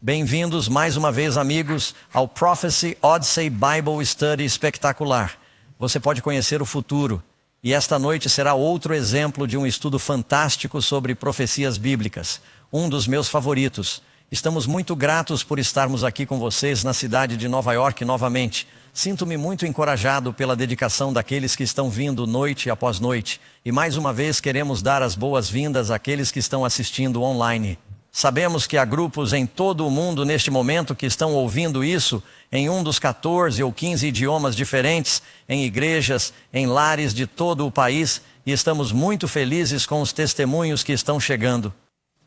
Bem-vindos mais uma vez, amigos, ao Prophecy Odyssey Bible Study espetacular. Você pode conhecer o futuro, e esta noite será outro exemplo de um estudo fantástico sobre profecias bíblicas, um dos meus favoritos. Estamos muito gratos por estarmos aqui com vocês na cidade de Nova York novamente. Sinto-me muito encorajado pela dedicação daqueles que estão vindo noite após noite. E mais uma vez queremos dar as boas-vindas àqueles que estão assistindo online. Sabemos que há grupos em todo o mundo neste momento que estão ouvindo isso em um dos 14 ou 15 idiomas diferentes, em igrejas, em lares de todo o país, e estamos muito felizes com os testemunhos que estão chegando.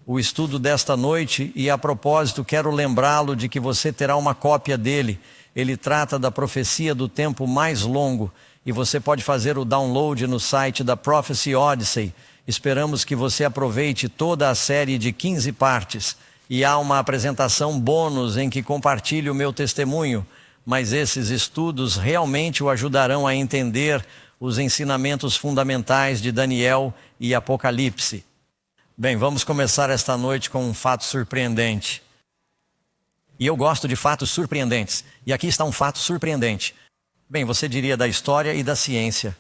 O estudo desta noite, e a propósito quero lembrá-lo de que você terá uma cópia dele. Ele trata da profecia do tempo mais longo e você pode fazer o download no site da Prophecy Odyssey. Esperamos que você aproveite toda a série de 15 partes e há uma apresentação bônus em que compartilho o meu testemunho, mas esses estudos realmente o ajudarão a entender os ensinamentos fundamentais de Daniel e Apocalipse. Bem, vamos começar esta noite com um fato surpreendente. E eu gosto de fatos surpreendentes. E aqui está um fato surpreendente. Bem, você diria da história e da ciência.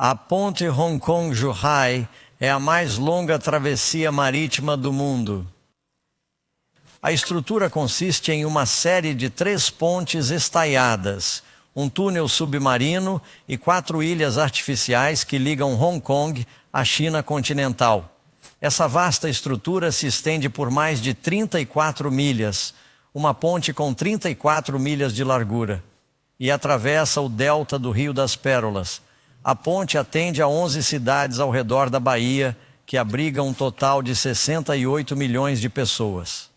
A ponte Hong Kong-Zhuhai é a mais longa travessia marítima do mundo. A estrutura consiste em uma série de 3 pontes estaiadas, um túnel submarino e 4 ilhas artificiais que ligam Hong Kong à China continental. Essa vasta estrutura se estende por mais de 34 milhas, uma ponte com 34 milhas de largura, e atravessa o delta do Rio das Pérolas. A ponte atende a 11 cidades ao redor da Bahia, que abrigam um total de 68 milhões de pessoas.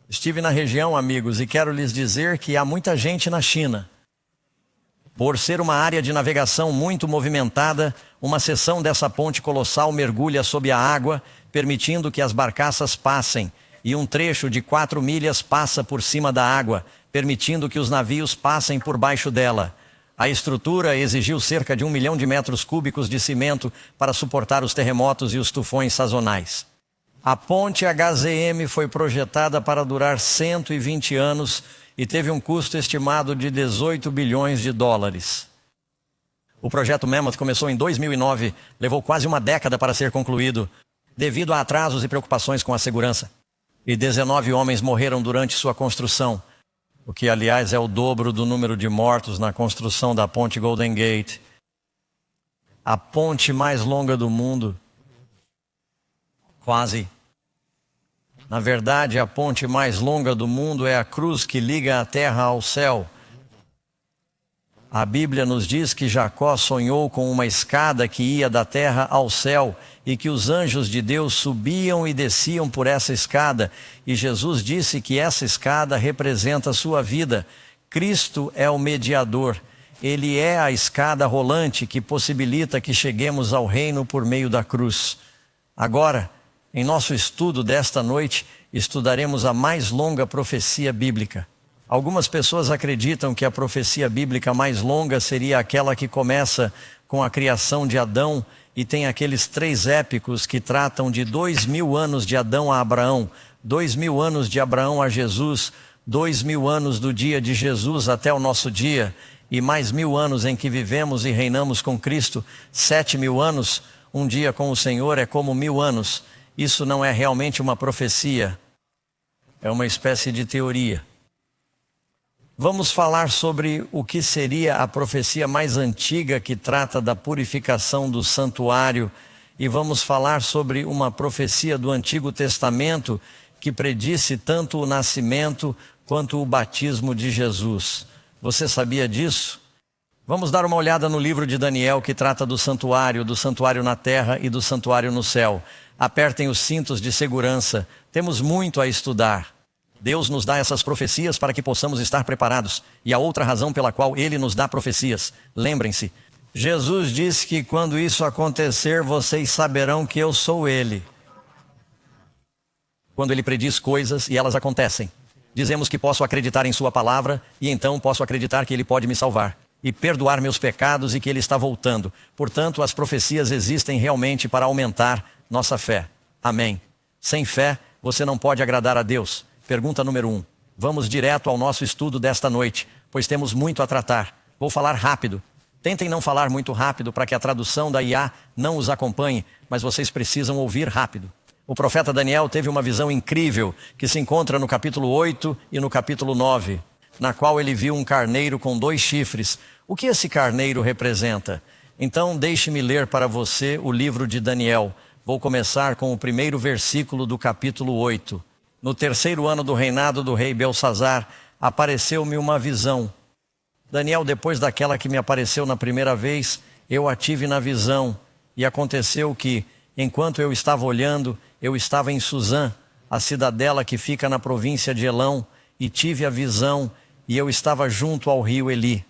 Estive na região, amigos, e quero lhes dizer que há muita gente na China. Por ser uma área de navegação muito movimentada, uma seção dessa ponte colossal mergulha sob a água, permitindo que as barcaças passem, e um trecho de 4 milhas passa por cima da água, permitindo que os navios passem por baixo dela. A estrutura exigiu cerca de 1 milhão de metros cúbicos de cimento para suportar os terremotos e os tufões sazonais. A ponte HZM foi projetada para durar 120 anos e teve um custo estimado de 18 bilhões de dólares. O projeto Mammoth começou em 2009, levou quase uma década para ser concluído, devido a atrasos e preocupações com a segurança. E 19 homens morreram durante sua construção, o que, aliás, é o dobro do número de mortos na construção da ponte Golden Gate. A ponte mais longa do mundo. Quase. Na verdade, a ponte mais longa do mundo é a cruz que liga a terra ao céu. A Bíblia nos diz que Jacó sonhou com uma escada que ia da terra ao céu e que os anjos de Deus subiam e desciam por essa escada. E Jesus disse que essa escada representa a sua vida. Cristo é o mediador. Ele é a escada rolante que possibilita que cheguemos ao reino por meio da cruz. Agora, em nosso estudo desta noite, estudaremos a mais longa profecia bíblica. Algumas pessoas acreditam que a profecia bíblica mais longa seria aquela que começa com a criação de Adão e tem aqueles 3 épicos que tratam de 2000 anos de Adão a Abraão, 2000 anos de Abraão a Jesus, 2000 anos do dia de Jesus até o nosso dia e mais 1000 anos em que vivemos e reinamos com Cristo, 7000 anos, um dia com o Senhor é como 1000 anos. Isso não é realmente uma profecia, é uma espécie de teoria. Vamos falar sobre o que seria a profecia mais antiga que trata da purificação do santuário e vamos falar sobre uma profecia do Antigo Testamento que predisse tanto o nascimento quanto o batismo de Jesus. Você sabia disso? Vamos dar uma olhada no livro de Daniel que trata do santuário na terra e do santuário no céu. Apertem os cintos de segurança, temos muito a estudar. Deus nos dá essas profecias para que possamos estar preparados. E a outra razão pela qual Ele nos dá profecias. Lembrem-se, Jesus disse que quando isso acontecer, vocês saberão que eu sou Ele. Quando Ele prediz coisas e elas acontecem. Dizemos que posso acreditar em Sua palavra e então posso acreditar que Ele pode me salvar. E perdoar meus pecados e que Ele está voltando. Portanto, as profecias existem realmente para aumentar nossa fé. Amém. Sem fé, você não pode agradar a Deus. Pergunta número 1. Vamos direto ao nosso estudo desta noite, pois temos muito a tratar. Vou falar rápido. Tentem não falar muito rápido para que a tradução da IA não os acompanhe, mas vocês precisam ouvir rápido. O profeta Daniel teve uma visão incrível que se encontra no capítulo 8 e no capítulo 9, na qual ele viu um carneiro com 2 chifres. O que esse carneiro representa? Então deixe-me ler para você o livro de Daniel. Vou começar com o primeiro versículo do capítulo 8. No 3º ano do reinado do rei Belsazzar, apareceu-me uma visão. Daniel, depois daquela que me apareceu na primeira vez, eu a tive na visão. E aconteceu que, enquanto eu estava olhando, eu estava em Suzã, a cidadela que fica na província de Elão, e tive a visão, e eu estava junto ao rio Eli.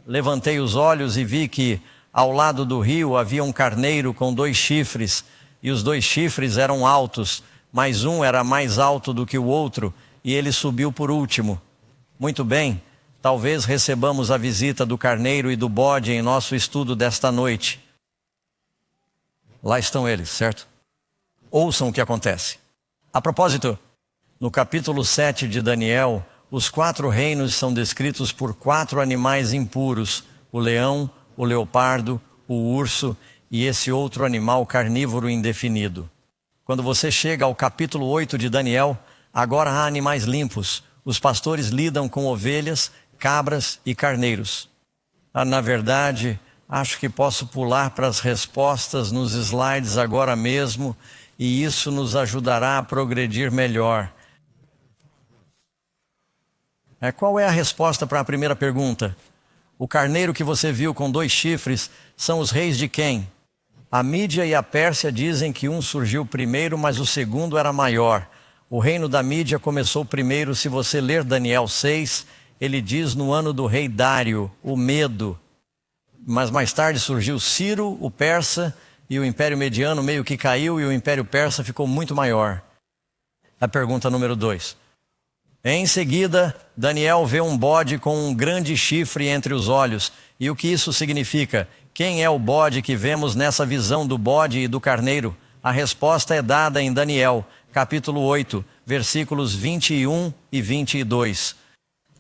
Levantei os olhos e vi que, ao lado do rio, havia um carneiro com 2 chifres, e os 2 chifres eram altos, mas um era mais alto do que o outro, e ele subiu por último. Muito bem, talvez recebamos a visita do carneiro e do bode em nosso estudo desta noite. Lá estão eles, certo? Ouçam o que acontece. A propósito, no capítulo 7 de Daniel, os 4 reinos são descritos por 4 animais impuros: o leão, o leopardo, o urso e esse outro animal carnívoro indefinido. Quando você chega ao capítulo 8 de Daniel, agora há animais limpos. Os pastores lidam com ovelhas, cabras e carneiros. Na verdade, acho que posso pular para as respostas nos slides agora mesmo, e isso nos ajudará a progredir melhor. Qual é a resposta para a primeira pergunta? O carneiro que você viu com 2 chifres são os reis de quem? A Mídia e a Pérsia dizem que um surgiu primeiro, mas o segundo era maior. O reino da Mídia começou primeiro. Se você ler Daniel 6, ele diz no ano do rei Dário, o Medo. Mas mais tarde surgiu Ciro, o persa, e o Império Mediano meio que caiu e o Império Persa ficou muito maior. A pergunta número 2. Em seguida, Daniel vê um bode com um grande chifre entre os olhos. E o que isso significa? Quem é o bode que vemos nessa visão do bode e do carneiro? A resposta é dada em Daniel, capítulo 8, versículos 21 e 22.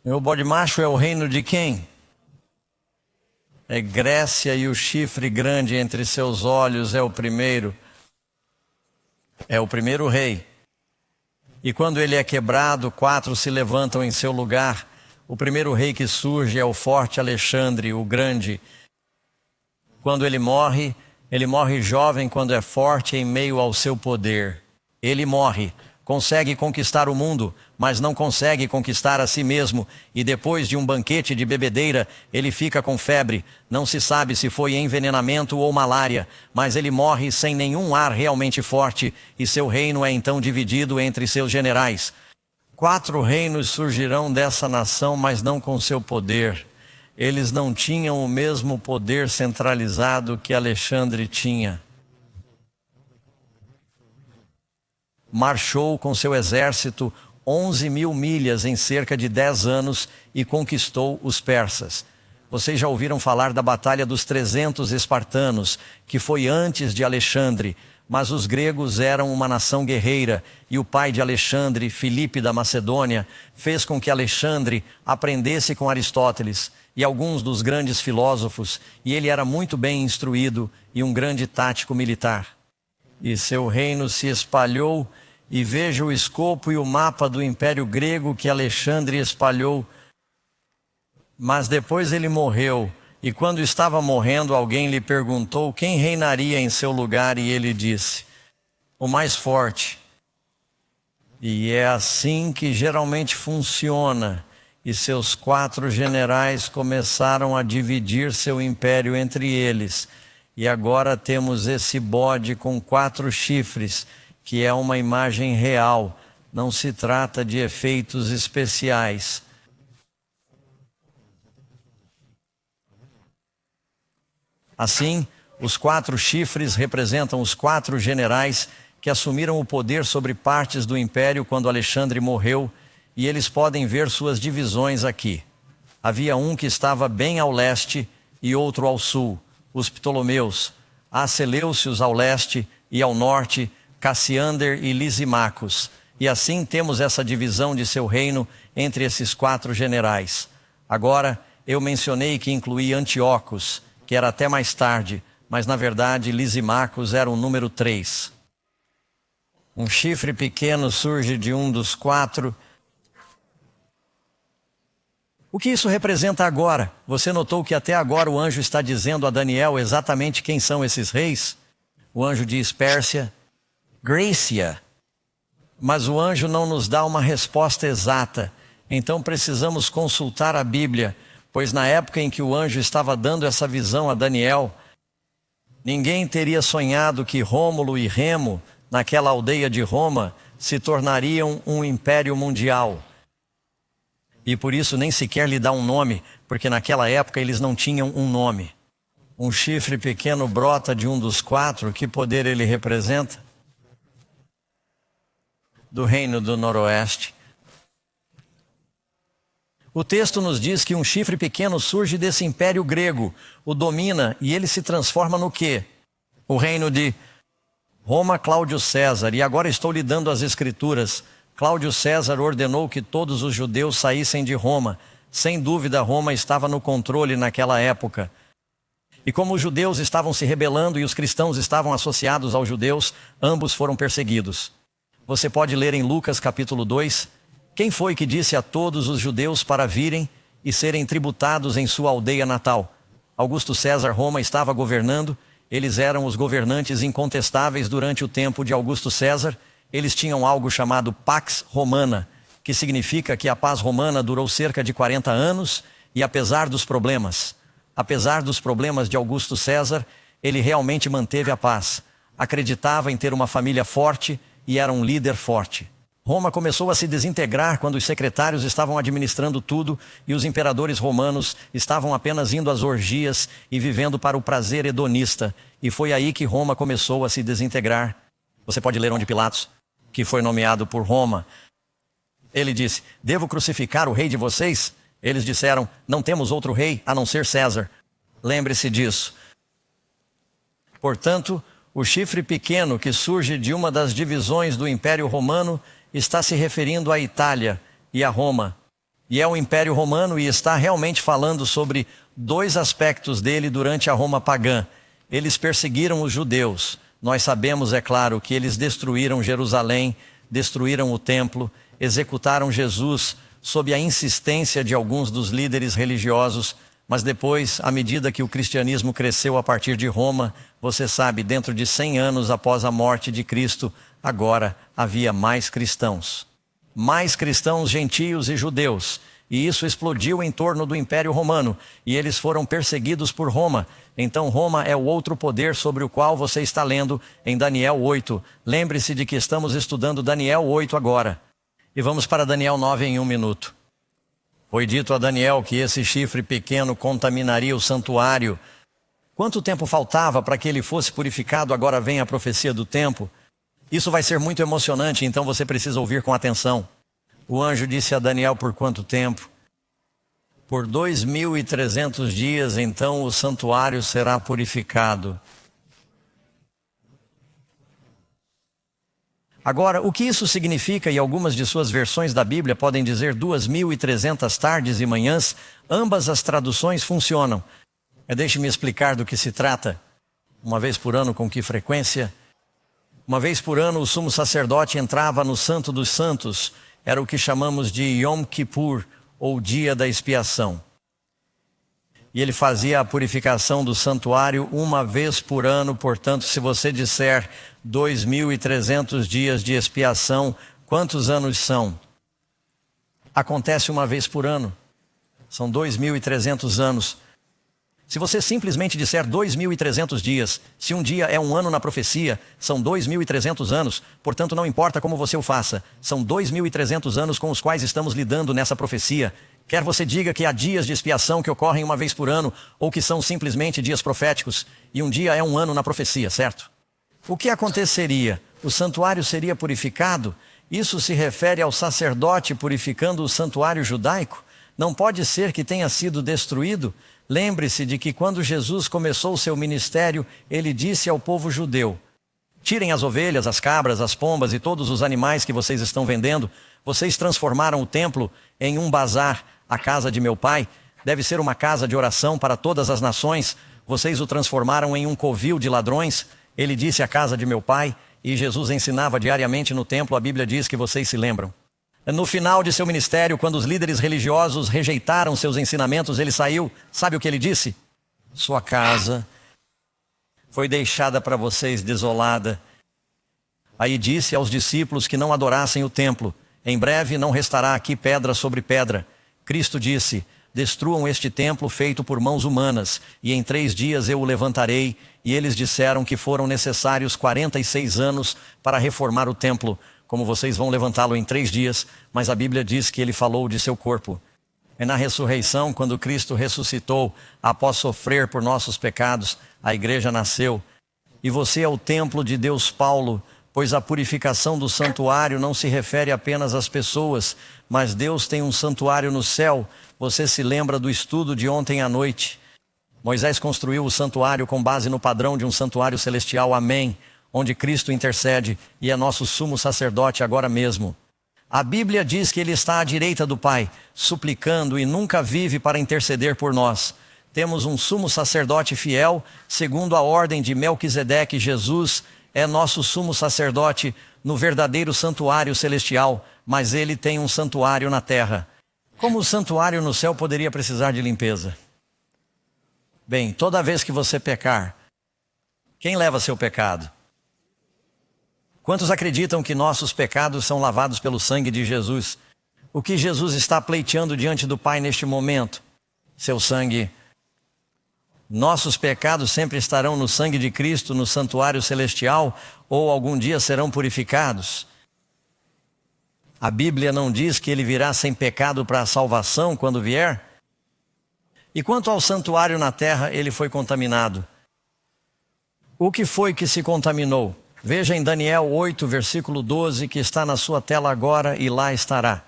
O bode macho é o reino de quem? É Grécia, e o chifre grande entre seus olhos é o primeiro. É o primeiro rei. E quando ele é quebrado, 4 se levantam em seu lugar. O primeiro rei que surge é o forte Alexandre, o grande. Quando ele morre jovem quando é forte em meio ao seu poder. Ele morre, consegue conquistar o mundo, mas não consegue conquistar a si mesmo. E depois de um banquete de bebedeira, ele fica com febre. Não se sabe se foi envenenamento ou malária, mas ele morre sem nenhum ar realmente forte, e seu reino é então dividido entre seus generais. 4 reinos surgirão dessa nação, mas não com seu poder. Eles não tinham o mesmo poder centralizado que Alexandre tinha. Marchou com seu exército 11.000 milhas em cerca de 10 anos e conquistou os persas. Vocês já ouviram falar da Batalha dos 300 espartanos, que foi antes de Alexandre, mas os gregos eram uma nação guerreira, e o pai de Alexandre, Filipe da Macedônia, fez com que Alexandre aprendesse com Aristóteles e alguns dos grandes filósofos, e ele era muito bem instruído e um grande tático militar. E seu reino se espalhou, e veja o escopo e o mapa do Império Grego que Alexandre espalhou. Mas depois ele morreu, e quando estava morrendo, alguém lhe perguntou quem reinaria em seu lugar, e ele disse: o mais forte. E é assim que geralmente funciona. E seus 4 generais começaram a dividir seu império entre eles. E agora temos esse bode com 4 chifres, que é uma imagem real. Não se trata de efeitos especiais. Assim, os 4 chifres representam os 4 generais que assumiram o poder sobre partes do império quando Alexandre morreu, e eles podem ver suas divisões aqui. Havia um que estava bem ao leste e outro ao sul, os Ptolomeus, a Seleucios ao leste e ao norte, Cassiander e Lisímacos. E assim temos essa divisão de seu reino entre esses 4 generais. Agora, eu mencionei que incluía Antíocos, que era até mais tarde, mas na verdade Lisímacos era o número 3. Um chifre pequeno surge de um dos 4. O que isso representa agora? Você notou que até agora o anjo está dizendo a Daniel exatamente quem são esses reis? O anjo diz Pérsia, Grécia. Mas o anjo não nos dá uma resposta exata. Então precisamos consultar a Bíblia, pois na época em que o anjo estava dando essa visão a Daniel, ninguém teria sonhado que Rômulo e Remo, naquela aldeia de Roma, se tornariam um império mundial. E por isso nem sequer lhe dá um nome, porque naquela época eles não tinham um nome. Um chifre pequeno brota de um dos 4, que poder ele representa? Do reino do Noroeste. O texto nos diz que um chifre pequeno surge desse império grego, o domina e ele se transforma no quê? O reino de Roma, Cláudio César. E agora estou lhe dando as escrituras. Cláudio César ordenou que todos os judeus saíssem de Roma. Sem dúvida, Roma estava no controle naquela época. E como os judeus estavam se rebelando e os cristãos estavam associados aos judeus, ambos foram perseguidos. Você pode ler em Lucas capítulo 2, quem foi que disse a todos os judeus para virem e serem tributados em sua aldeia natal? Augusto César, Roma estava governando, eles eram os governantes incontestáveis durante o tempo de Augusto César, eles tinham algo chamado Pax Romana, que significa que a paz romana durou cerca de 40 anos e apesar dos problemas de Augusto César, ele realmente manteve a paz, acreditava em ter uma família forte e era um líder forte. Roma começou a se desintegrar quando os secretários estavam administrando tudo e os imperadores romanos estavam apenas indo às orgias e vivendo para o prazer hedonista. E foi aí que Roma começou a se desintegrar. Você pode ler onde Pilatos, que foi nomeado por Roma, ele disse, devo crucificar o rei de vocês? Eles disseram, não temos outro rei a não ser César. Lembre-se disso. Portanto, o chifre pequeno que surge de uma das divisões do Império Romano está se referindo à Itália e a Roma. E é o Império Romano e está realmente falando sobre 2 aspectos dele durante a Roma pagã. Eles perseguiram os judeus. Nós sabemos, é claro, que eles destruíram Jerusalém, destruíram o templo, executaram Jesus sob a insistência de alguns dos líderes religiosos. Mas depois, à medida que o cristianismo cresceu a partir de Roma, você sabe, dentro de 100 anos após a morte de Cristo, agora havia mais cristãos gentios e judeus. E isso explodiu em torno do Império Romano, e eles foram perseguidos por Roma. Então Roma é o outro poder sobre o qual você está lendo em Daniel 8. Lembre-se de que estamos estudando Daniel 8 agora. E vamos para Daniel 9 em 1 minuto. Foi dito a Daniel que esse chifre pequeno contaminaria o santuário. Quanto tempo faltava para que ele fosse purificado? Agora vem a profecia do tempo. Isso vai ser muito emocionante, então você precisa ouvir com atenção. O anjo disse a Daniel por quanto tempo? Por 2.300 dias, então o santuário será purificado. Agora, o que isso significa, e algumas de suas versões da Bíblia podem dizer 2.300 tardes e manhãs, ambas as traduções funcionam. Deixe-me explicar do que se trata. Uma vez por ano, com que frequência? Uma vez por ano, o sumo sacerdote entrava no Santo dos Santos, era o que chamamos de Yom Kippur, ou Dia da Expiação. E ele fazia a purificação do santuário uma vez por ano. Portanto, se você disser 2.300 dias de expiação, quantos anos são? Acontece uma vez por ano. São 2.300 anos. Se você simplesmente disser 2.300 dias, se um dia é um ano na profecia, são 2.300 anos, portanto não importa como você o faça, são 2.300 anos com os quais estamos lidando nessa profecia. Quer você diga que há dias de expiação que ocorrem uma vez por ano, ou que são simplesmente dias proféticos, e um dia é um ano na profecia, certo? O que aconteceria? O santuário seria purificado? Isso se refere ao sacerdote purificando o santuário judaico? Não pode ser que tenha sido destruído? Lembre-se de que quando Jesus começou o seu ministério, ele disse ao povo judeu, Tirem as ovelhas, as cabras, as pombas e todos os animais que vocês estão vendendo. Vocês transformaram o templo em um bazar. A casa de meu pai deve ser uma casa de oração para todas as nações. Vocês o transformaram em um covil de ladrões. Ele disse a casa de meu pai, e Jesus ensinava diariamente no templo. A Bíblia diz que vocês se lembram. No final de seu ministério, quando os líderes religiosos rejeitaram seus ensinamentos, ele saiu. Sabe o que ele disse? Sua casa foi deixada para vocês desolada. Aí disse aos discípulos que não adorassem o templo. Em breve não restará aqui pedra sobre pedra. Cristo disse: destruam este templo feito por mãos humanas, e em 3 dias eu o levantarei. E eles disseram que foram necessários 46 anos para reformar o templo. Como vocês vão levantá-lo em 3 dias, mas a Bíblia diz que ele falou de seu corpo. É na ressurreição, quando Cristo ressuscitou, após sofrer por nossos pecados, a igreja nasceu. E você é o templo de Deus. Paulo, pois a purificação do santuário não se refere apenas às pessoas, mas Deus tem um santuário no céu. Você se lembra do estudo de ontem à noite? Moisés construiu o santuário com base no padrão de um santuário celestial, amém, onde Cristo intercede e é nosso sumo sacerdote agora mesmo. A Bíblia diz que ele está à direita do Pai, suplicando, e nunca vive para interceder por nós. Temos um sumo sacerdote fiel, segundo a ordem de Melquisedeque. Jesus é nosso sumo sacerdote no verdadeiro santuário celestial, mas ele tem um santuário na terra. Como o santuário no céu poderia precisar de limpeza? Bem, toda vez que você pecar, quem leva seu pecado? Quantos acreditam que nossos pecados são lavados pelo sangue de Jesus? O que Jesus está pleiteando diante do Pai neste momento? Seu sangue. Nossos pecados sempre estarão no sangue de Cristo, no santuário celestial, ou algum dia serão purificados? A Bíblia não diz que ele virá sem pecado para a salvação quando vier? E quanto ao santuário na terra, ele foi contaminado. O que foi que se contaminou? Veja em Daniel 8, versículo 12, que está na sua tela agora, e lá estará.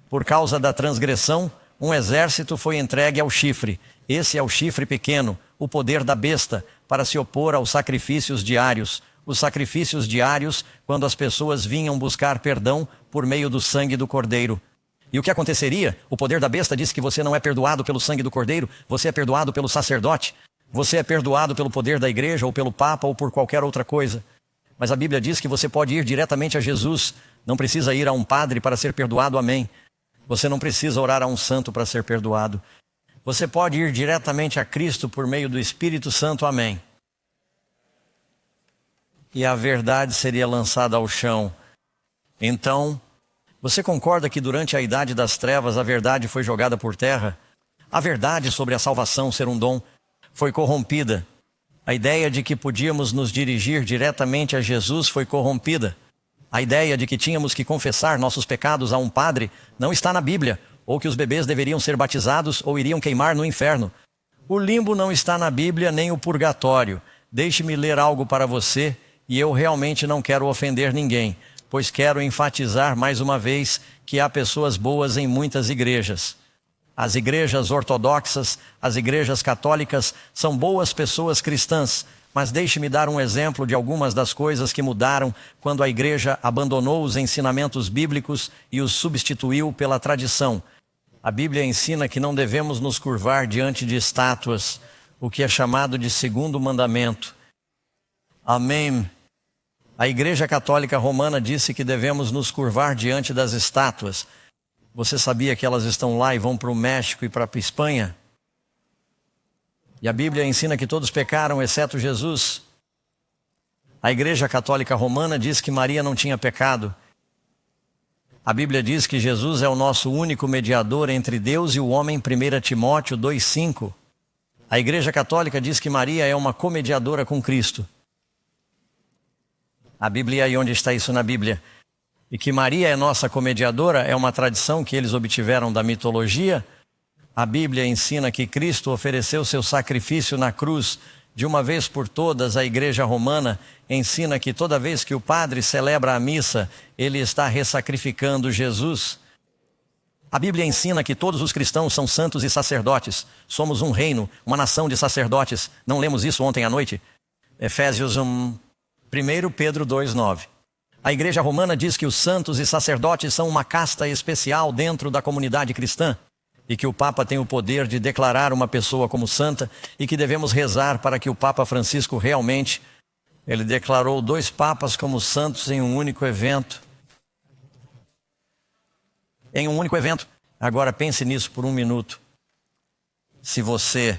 Por causa da transgressão, um exército foi entregue ao chifre. Esse é o chifre pequeno, o poder da besta, para se opor aos sacrifícios diários. Os sacrifícios diários, quando as pessoas vinham buscar perdão por meio do sangue do cordeiro. E o que aconteceria? O poder da besta diz que você não é perdoado pelo sangue do cordeiro, você é perdoado pelo sacerdote. Você é perdoado pelo poder da igreja, ou pelo papa, ou por qualquer outra coisa. Mas a Bíblia diz que você pode ir diretamente a Jesus. Não precisa ir a um padre para ser perdoado, amém. Você não precisa orar a um santo para ser perdoado. Você pode ir diretamente a Cristo por meio do Espírito Santo, amém. E a verdade seria lançada ao chão. Então, você concorda que durante a Idade das Trevas a verdade foi jogada por terra? A verdade sobre a salvação ser um dom foi corrompida. A ideia de que podíamos nos dirigir diretamente a Jesus foi corrompida. A ideia de que tínhamos que confessar nossos pecados a um padre não está na Bíblia, ou que os bebês deveriam ser batizados ou iriam queimar no inferno. O limbo não está na Bíblia, nem o purgatório. Deixe-me ler algo para você, e eu realmente não quero ofender ninguém, pois quero enfatizar mais uma vez que há pessoas boas em muitas igrejas. As igrejas ortodoxas, as igrejas católicas são boas pessoas cristãs, mas deixe-me dar um exemplo de algumas das coisas que mudaram quando a igreja abandonou os ensinamentos bíblicos e os substituiu pela tradição. A Bíblia ensina que não devemos nos curvar diante de estátuas, o que é chamado de segundo mandamento. Amém. A Igreja Católica Romana disse que devemos nos curvar diante das estátuas. Você sabia que elas estão lá e vão para o México e para a Espanha? E a Bíblia ensina que todos pecaram, exceto Jesus. A Igreja Católica Romana diz que Maria não tinha pecado. A Bíblia diz que Jesus é o nosso único mediador entre Deus e o homem, 1 Timóteo 2,5. A Igreja Católica diz que Maria é uma comediadora com Cristo. A Bíblia, e onde está isso na Bíblia? E que Maria é nossa comediadora é uma tradição que eles obtiveram da mitologia. A Bíblia ensina que Cristo ofereceu seu sacrifício na cruz de uma vez por todas. A Igreja Romana ensina que toda vez que o padre celebra a missa, ele está ressacrificando Jesus. A Bíblia ensina que todos os cristãos são santos e sacerdotes. Somos um reino, uma nação de sacerdotes. Não lemos isso ontem à noite? Efésios 1, 1 Pedro 2,9. A Igreja Romana diz que os santos e sacerdotes são uma casta especial dentro da comunidade cristã e que o Papa tem o poder de declarar uma pessoa como santa e que devemos rezar para que o Papa Francisco realmente, ele declarou 2 papas como santos em um único evento. Em um único evento. Agora pense nisso por um minuto. Se você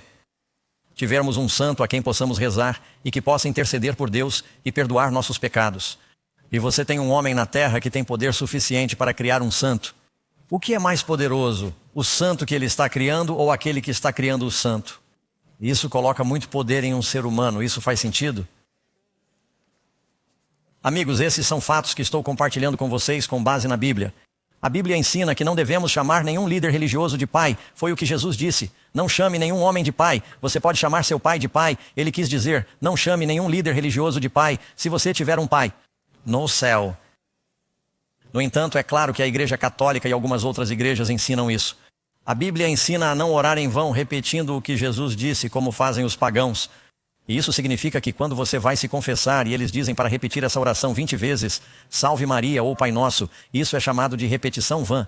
tivermos um santo a quem possamos rezar e que possa interceder por Deus e perdoar nossos pecados, e você tem um homem na terra que tem poder suficiente para criar um santo, o que é mais poderoso? O santo que ele está criando ou aquele que está criando o santo? Isso coloca muito poder em um ser humano. Isso faz sentido? Amigos, esses são fatos que estou compartilhando com vocês com base na Bíblia. A Bíblia ensina que não devemos chamar nenhum líder religioso de pai. Foi o que Jesus disse. Não chame nenhum homem de pai. Você pode chamar seu pai de pai. Ele quis dizer, não chame nenhum líder religioso de pai. Se você tiver um pai no céu. No entanto, é claro que a Igreja Católica e algumas outras igrejas ensinam isso. A Bíblia ensina a não orar em vão, repetindo o que Jesus disse, como fazem os pagãos. E isso significa que quando você vai se confessar e eles dizem para repetir essa oração 20 vezes, Salve Maria ou Pai Nosso, isso é chamado de repetição vã.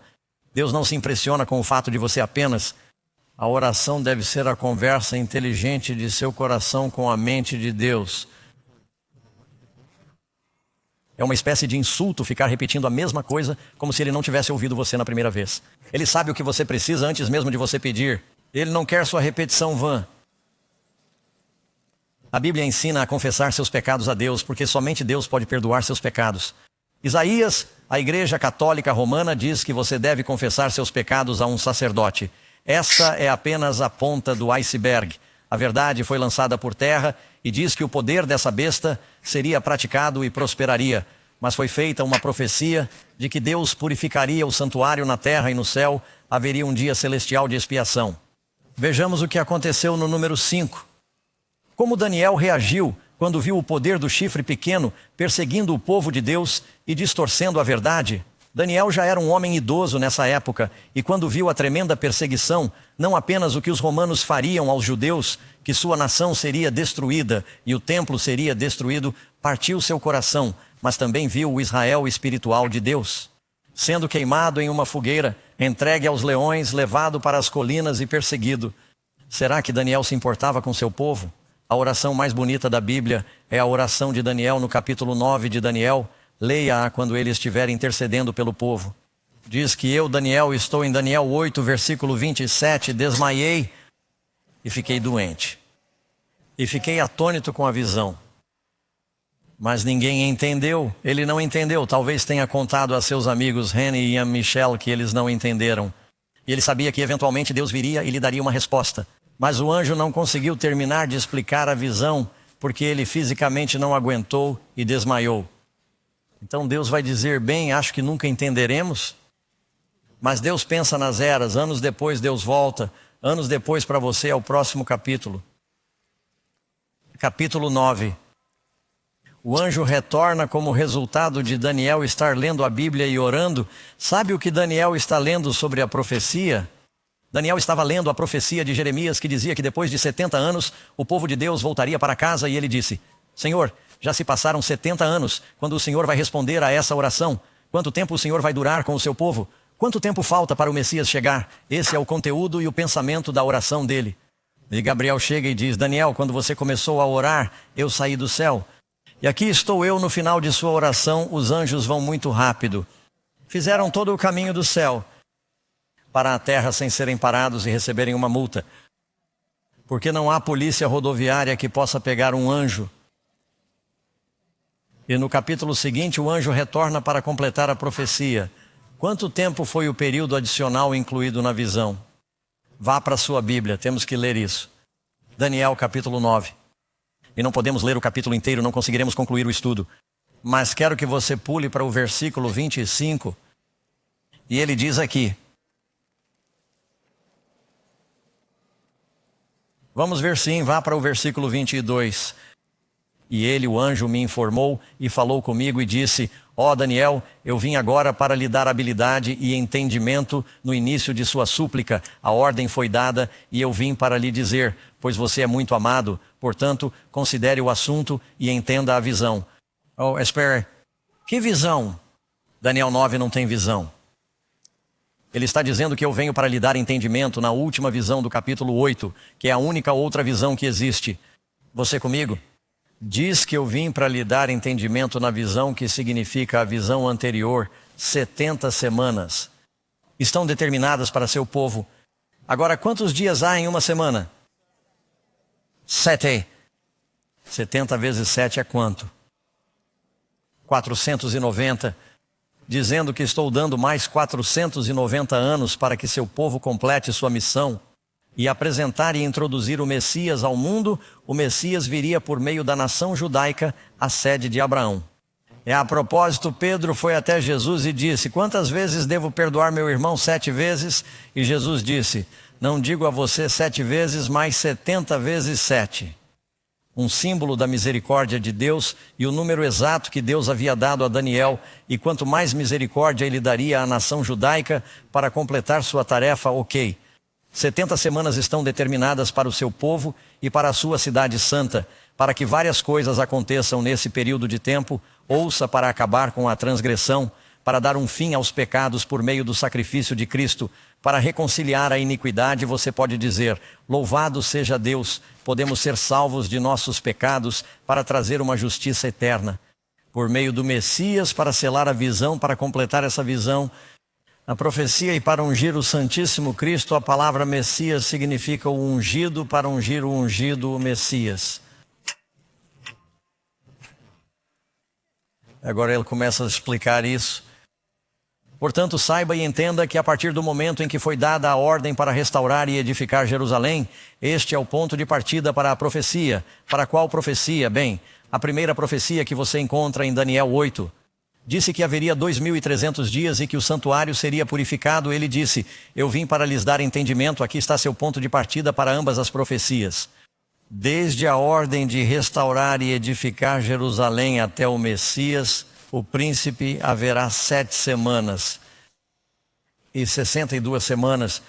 Deus não se impressiona com o fato de você apenas... A oração deve ser a conversa inteligente de seu coração com a mente de Deus. É uma espécie de insulto ficar repetindo a mesma coisa como se ele não tivesse ouvido você na primeira vez. Ele sabe o que você precisa antes mesmo de você pedir. Ele não quer sua repetição vã. A Bíblia ensina a confessar seus pecados a Deus, porque somente Deus pode perdoar seus pecados. Isaías, a Igreja Católica Romana, diz que você deve confessar seus pecados a um sacerdote. Essa é apenas a ponta do iceberg. A verdade foi lançada por terra e diz que o poder dessa besta seria praticado e prosperaria. Mas foi feita uma profecia de que Deus purificaria o santuário na terra e no céu, haveria um dia celestial de expiação. Vejamos o que aconteceu no número 5. Como Daniel reagiu quando viu o poder do chifre pequeno perseguindo o povo de Deus e distorcendo a verdade? Daniel já era um homem idoso nessa época e quando viu a tremenda perseguição, não apenas o que os romanos fariam aos judeus, que sua nação seria destruída e o templo seria destruído, partiu seu coração, mas também viu o Israel espiritual de Deus, sendo queimado em uma fogueira, entregue aos leões, levado para as colinas e perseguido. Será que Daniel se importava com seu povo? A oração mais bonita da Bíblia é a oração de Daniel no capítulo 9 de Daniel. Leia-a quando ele estiver intercedendo pelo povo. Diz que eu, Daniel, estou em Daniel 8, versículo 27, desmaiei e fiquei doente. E fiquei atônito com a visão. Mas ninguém entendeu, ele não entendeu. Talvez tenha contado a seus amigos Henry e Ian Michel que eles não entenderam. E ele sabia que eventualmente Deus viria e lhe daria uma resposta. Mas o anjo não conseguiu terminar de explicar a visão, porque ele fisicamente não aguentou e desmaiou. Então Deus vai dizer, bem, acho que nunca entenderemos. Mas Deus pensa nas eras, anos depois Deus volta, anos depois para você é o próximo capítulo. Capítulo 9. O anjo retorna como resultado de Daniel estar lendo a Bíblia e orando. Sabe o que Daniel está lendo sobre a profecia? Daniel estava lendo a profecia de Jeremias que dizia que depois de 70 anos o povo de Deus voltaria para casa e ele disse, Senhor, já se passaram 70 anos, quando o Senhor vai responder a essa oração? Quanto tempo o Senhor vai durar com o seu povo? Quanto tempo falta para o Messias chegar? Esse é o conteúdo e o pensamento da oração dele. E Gabriel chega e diz, Daniel, quando você começou a orar, eu saí do céu. E aqui estou eu no final de sua oração, os anjos vão muito rápido. Fizeram todo o caminho do céu para a terra sem serem parados e receberem uma multa. Porque não há polícia rodoviária que possa pegar um anjo. E no capítulo seguinte, o anjo retorna para completar a profecia. Quanto tempo foi o período adicional incluído na visão? Vá para a sua Bíblia, temos que ler isso. Daniel, capítulo 9. E não podemos ler o capítulo inteiro, não conseguiremos concluir o estudo. Mas quero que você pule para o versículo 25. E ele diz aqui. Vamos ver sim, vá para o versículo 22. E ele, o anjo, me informou e falou comigo e disse, ó Daniel, eu vim agora para lhe dar habilidade e entendimento no início de sua súplica. A ordem foi dada e eu vim para lhe dizer, pois você é muito amado, portanto, considere o assunto e entenda a visão. Oh, espere. Que visão? Daniel 9 não tem visão. Ele está dizendo que eu venho para lhe dar entendimento na última visão do capítulo 8, que é a única outra visão que existe. Você comigo? Diz que eu vim para lhe dar entendimento na visão que significa a visão anterior, 70 semanas. Estão determinadas para seu povo. Agora, quantos dias há em uma semana? 7. 70 vezes 7 é quanto? 490. Dizendo que estou dando mais 490 anos para que seu povo complete sua missão e apresentar e introduzir o Messias ao mundo. O Messias viria por meio da nação judaica, a sede de Abraão. E a propósito, Pedro foi até Jesus e disse: quantas vezes devo perdoar meu irmão? 7 vezes? E Jesus disse: não digo a você 7 vezes, mas 70 vezes 7. Um símbolo da misericórdia de Deus e o número exato que Deus havia dado a Daniel, e quanto mais misericórdia ele daria à nação judaica para completar sua tarefa, ok. 70 semanas estão determinadas para o seu povo e para a sua cidade santa, para que várias coisas aconteçam nesse período de tempo. Ouça, para acabar com a transgressão, para dar um fim aos pecados por meio do sacrifício de Cristo, para reconciliar a iniquidade. Você pode dizer: louvado seja Deus, podemos ser salvos de nossos pecados, para trazer uma justiça eterna. Por meio do Messias, para selar a visão, para completar essa visão, a profecia, e para ungir o Santíssimo Cristo. A palavra Messias significa o ungido, para ungir o ungido, o Messias. Agora ele começa a explicar isso. Portanto, saiba e entenda que a partir do momento em que foi dada a ordem para restaurar e edificar Jerusalém, este é o ponto de partida para a profecia. Para qual profecia? Bem, a primeira profecia que você encontra em Daniel 8. Disse que haveria 2.300 dias e que o santuário seria purificado. Ele disse: eu vim para lhes dar entendimento. Aqui está seu ponto de partida para ambas as profecias. Desde a ordem de restaurar e edificar Jerusalém até o Messias, o príncipe, haverá 7 semanas e 62 semanas.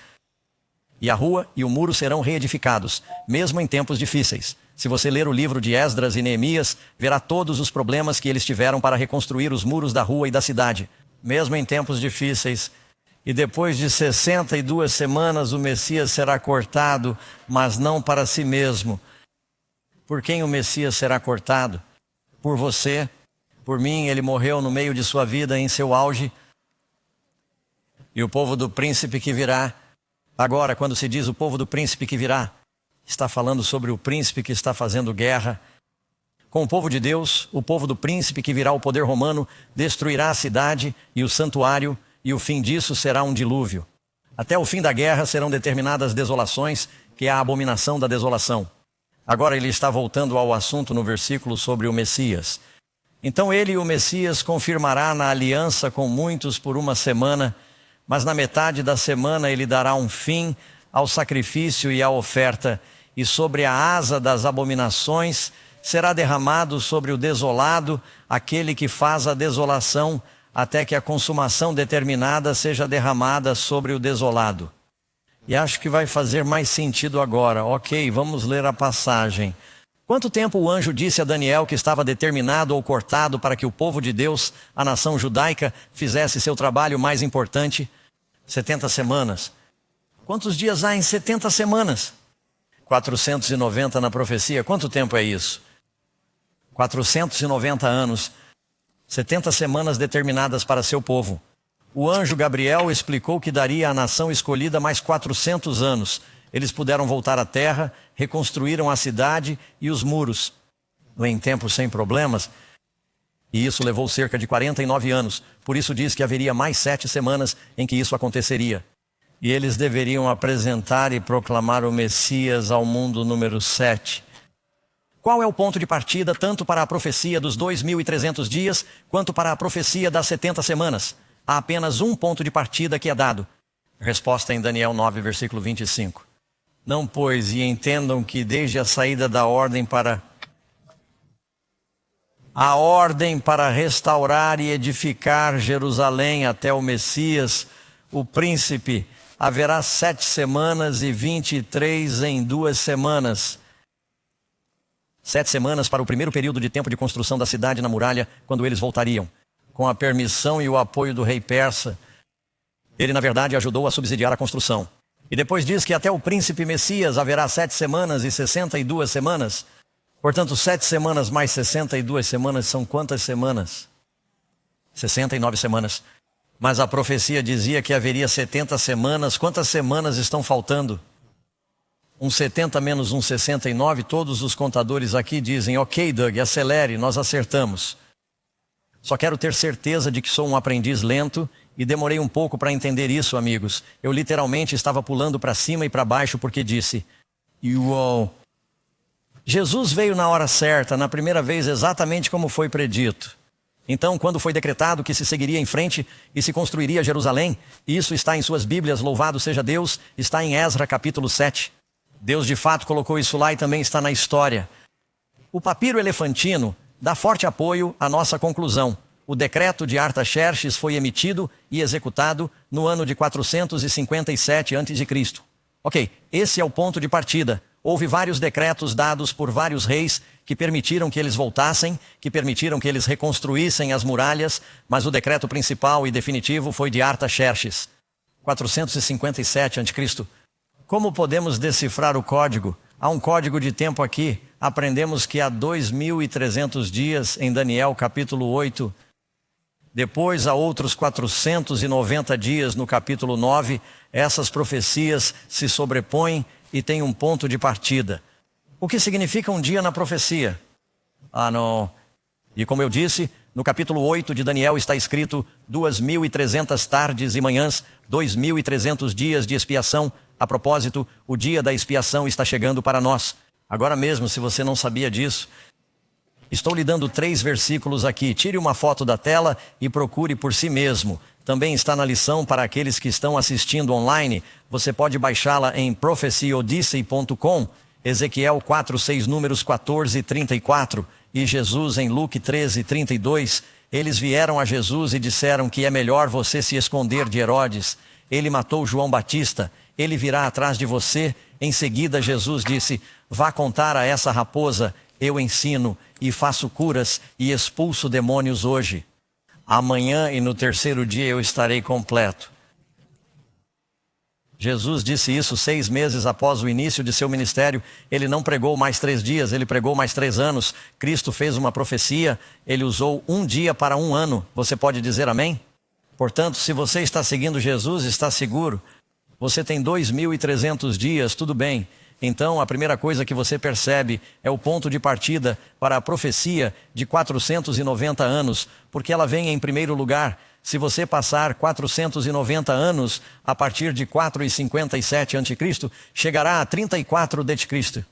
E a rua e o muro serão reedificados, mesmo em tempos difíceis. Se você ler o livro de Esdras e Neemias, verá todos os problemas que eles tiveram para reconstruir os muros da rua e da cidade, mesmo em tempos difíceis. E depois de 62 semanas, o Messias será cortado, mas não para si mesmo. Por quem o Messias será cortado? Por você, por mim. Ele morreu no meio de sua vida, em seu auge. E o povo do príncipe que virá. Agora, quando se diz o povo do príncipe que virá, está falando sobre o príncipe que está fazendo guerra com o povo de Deus. O povo do príncipe que virá, o poder romano, destruirá a cidade e o santuário, e o fim disso será um dilúvio. Até o fim da guerra serão determinadas desolações, que é a abominação da desolação. Agora ele está voltando ao assunto no versículo sobre o Messias. Então ele, o Messias, confirmará na aliança com muitos por uma semana, mas na metade da semana ele dará um fim ao sacrifício e à oferta, e sobre a asa das abominações será derramado sobre o desolado aquele que faz a desolação, até que a consumação determinada seja derramada sobre o desolado. E acho que vai fazer mais sentido agora. Ok, vamos ler a passagem. Quanto tempo o anjo disse a Daniel que estava determinado ou cortado para que o povo de Deus, a nação judaica, fizesse seu trabalho mais importante? 70 semanas. Quantos dias há em 70 semanas? 490 na profecia. Quanto tempo é isso? 490 anos. 70 semanas determinadas para seu povo. O anjo Gabriel explicou que daria à nação escolhida mais 400 anos. Eles puderam voltar à terra, reconstruíram a cidade e os muros, em tempo sem problemas, e isso levou cerca de 49 anos. Por isso diz que haveria mais 7 semanas em que isso aconteceria. E eles deveriam apresentar e proclamar o Messias ao mundo número 7. Qual é o ponto de partida tanto para a profecia dos 2.300 dias, quanto para a profecia das 70 semanas? Há apenas um ponto de partida que é dado. Resposta em Daniel 9, versículo 25. Não, pois, e entendam que desde a saída da ordem para restaurar e edificar Jerusalém até o Messias, o príncipe, haverá 7 semanas e 23 em 2 semanas. 7 semanas para o primeiro período de tempo de construção da cidade na muralha, quando eles voltariam. Com a permissão e o apoio do rei persa, ele na verdade ajudou a subsidiar a construção. E depois diz que até o príncipe Messias haverá 7 semanas e 62 semanas. Portanto, 7 semanas mais 62 semanas são quantas semanas? 69 semanas. Mas a profecia dizia que haveria 70 semanas. Quantas semanas estão faltando? Um 70 menos um 69, todos os contadores aqui dizem, ok, Doug, acelere, nós acertamos. Só quero ter certeza de que sou um aprendiz lento e demorei um pouco para entender isso, amigos. Eu literalmente estava pulando para cima e para baixo porque disse, uou. Jesus veio na hora certa, na primeira vez exatamente como foi predito. Então, quando foi decretado que se seguiria em frente e se construiria Jerusalém, isso está em suas Bíblias, louvado seja Deus, está em Esra capítulo 7. Deus de fato colocou isso lá e também está na história. O papiro elefantino dá forte apoio à nossa conclusão. O decreto de Artaxerxes foi emitido e executado no ano de 457 a.C. Ok, esse é o ponto de partida. Houve vários decretos dados por vários reis que permitiram que eles voltassem, que permitiram que eles reconstruíssem as muralhas, mas o decreto principal e definitivo foi de Artaxerxes, 457 a.C. Como podemos decifrar o código? Há um código de tempo aqui. Aprendemos que há 2.300 dias em Daniel capítulo 8. Depois há outros 490 dias no capítulo 9. Essas profecias se sobrepõem e têm um ponto de partida. O que significa um dia na profecia? Ah, não. E como eu disse, no capítulo 8 de Daniel está escrito 2.300 tardes e manhãs, 2.300 dias de expiação. A propósito, o dia da expiação está chegando para nós. Agora mesmo, se você não sabia disso, estou lhe dando 3 versículos aqui. Tire uma foto da tela e procure por si mesmo. Também está na lição para aqueles que estão assistindo online. Você pode baixá-la em prophecyodyssey.com, Ezequiel 4:6, números 14 e 34, e Jesus em Luke 13:32. Eles vieram a Jesus e disseram que é melhor você se esconder de Herodes. Ele matou João Batista. Ele virá atrás de você. Em seguida, Jesus disse, vá contar a essa raposa, eu ensino e faço curas e expulso demônios hoje. Amanhã e no terceiro dia eu estarei completo. Jesus disse isso 6 meses após o início de seu ministério. Ele não pregou mais 3 dias, ele pregou mais 3 anos. Cristo fez uma profecia, ele usou 1 dia para 1 ano. Você pode dizer amém? Portanto, se você está seguindo Jesus, está seguro. Você tem 2.300 dias, tudo bem. Então, a primeira coisa que você percebe é o ponto de partida para a profecia de 490 anos, porque ela vem em primeiro lugar. Se você passar 490 anos a partir de 457 a.C., chegará a 34 d.C.